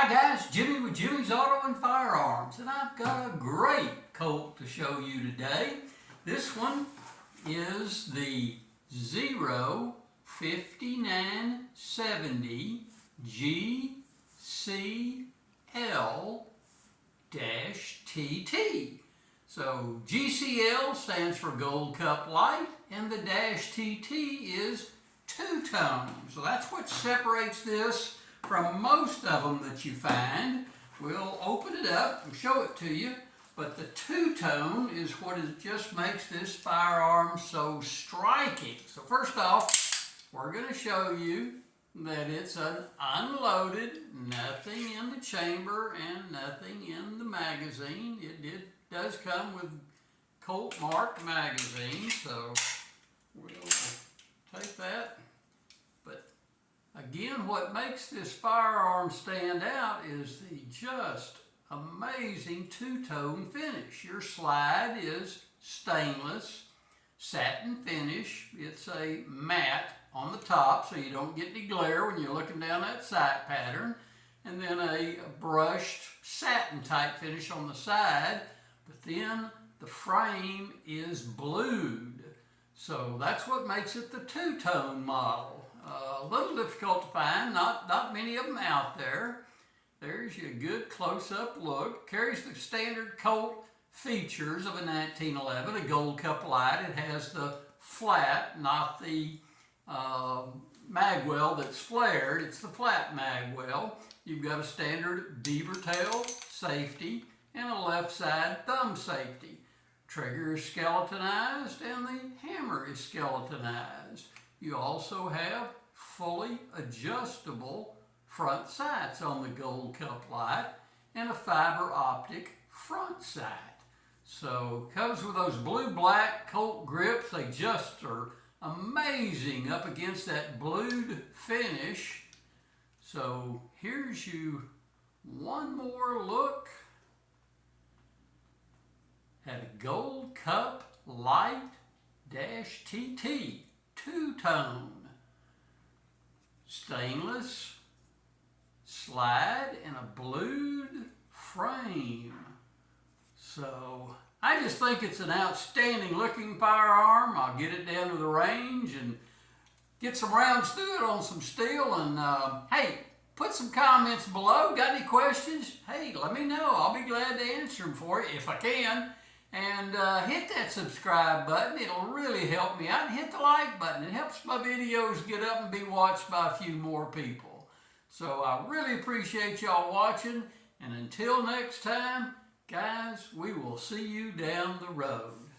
Hi guys, Jimmy with Jimmy's Auto and Firearms, and I've got a great Colt to show you today. This one is the O5970GCL-TT. So GCL stands for Gold Cup Lite, and the -TT is two-tone. So that's what separates this from most of them that you find. We'll open it up and show it to you, but the two-tone is what just makes this firearm so striking. So first off, we're going to show you that it's an unloaded, nothing in the chamber and nothing in the magazine. It does come with Colt marked magazine, so we'll take that. Again, what makes this firearm stand out is the just amazing two-tone finish. Your slide is stainless, satin finish. It's a matte on the top so you don't get any glare when you're looking down that sight pattern. And then a brushed satin type finish on the side. But then the frame is blued. So that's what makes it the two-tone model. A little difficult to find, not many of them out there. There's your good close-up look. Carries the standard Colt features of a 1911, a Gold Cup Lite. It has the flat, not the magwell that's flared. It's the flat magwell. You've got a standard beaver tail safety and a left side thumb safety. Trigger is skeletonized and the hammer is skeletonized. You also have fully adjustable front sights on the Gold Cup Lite and a fiber optic front sight. So it comes with those blue-black Colt grips. They just are amazing up against that blued finish. So here's you one more look at a Gold Cup Lite -TT. Two-tone, stainless slide, and a blued frame. So I just think it's an outstanding looking firearm. I'll get it down to the range and get some rounds through it on some steel. And hey, put some comments below. Got any questions? Hey, let me know. I'll be glad to answer them for you if I can. And hit that subscribe button. It'll really help me out. And hit the like button. It helps my videos get up and be watched by a few more people. So I really appreciate y'all watching. And until next time, guys, we will see you down the road.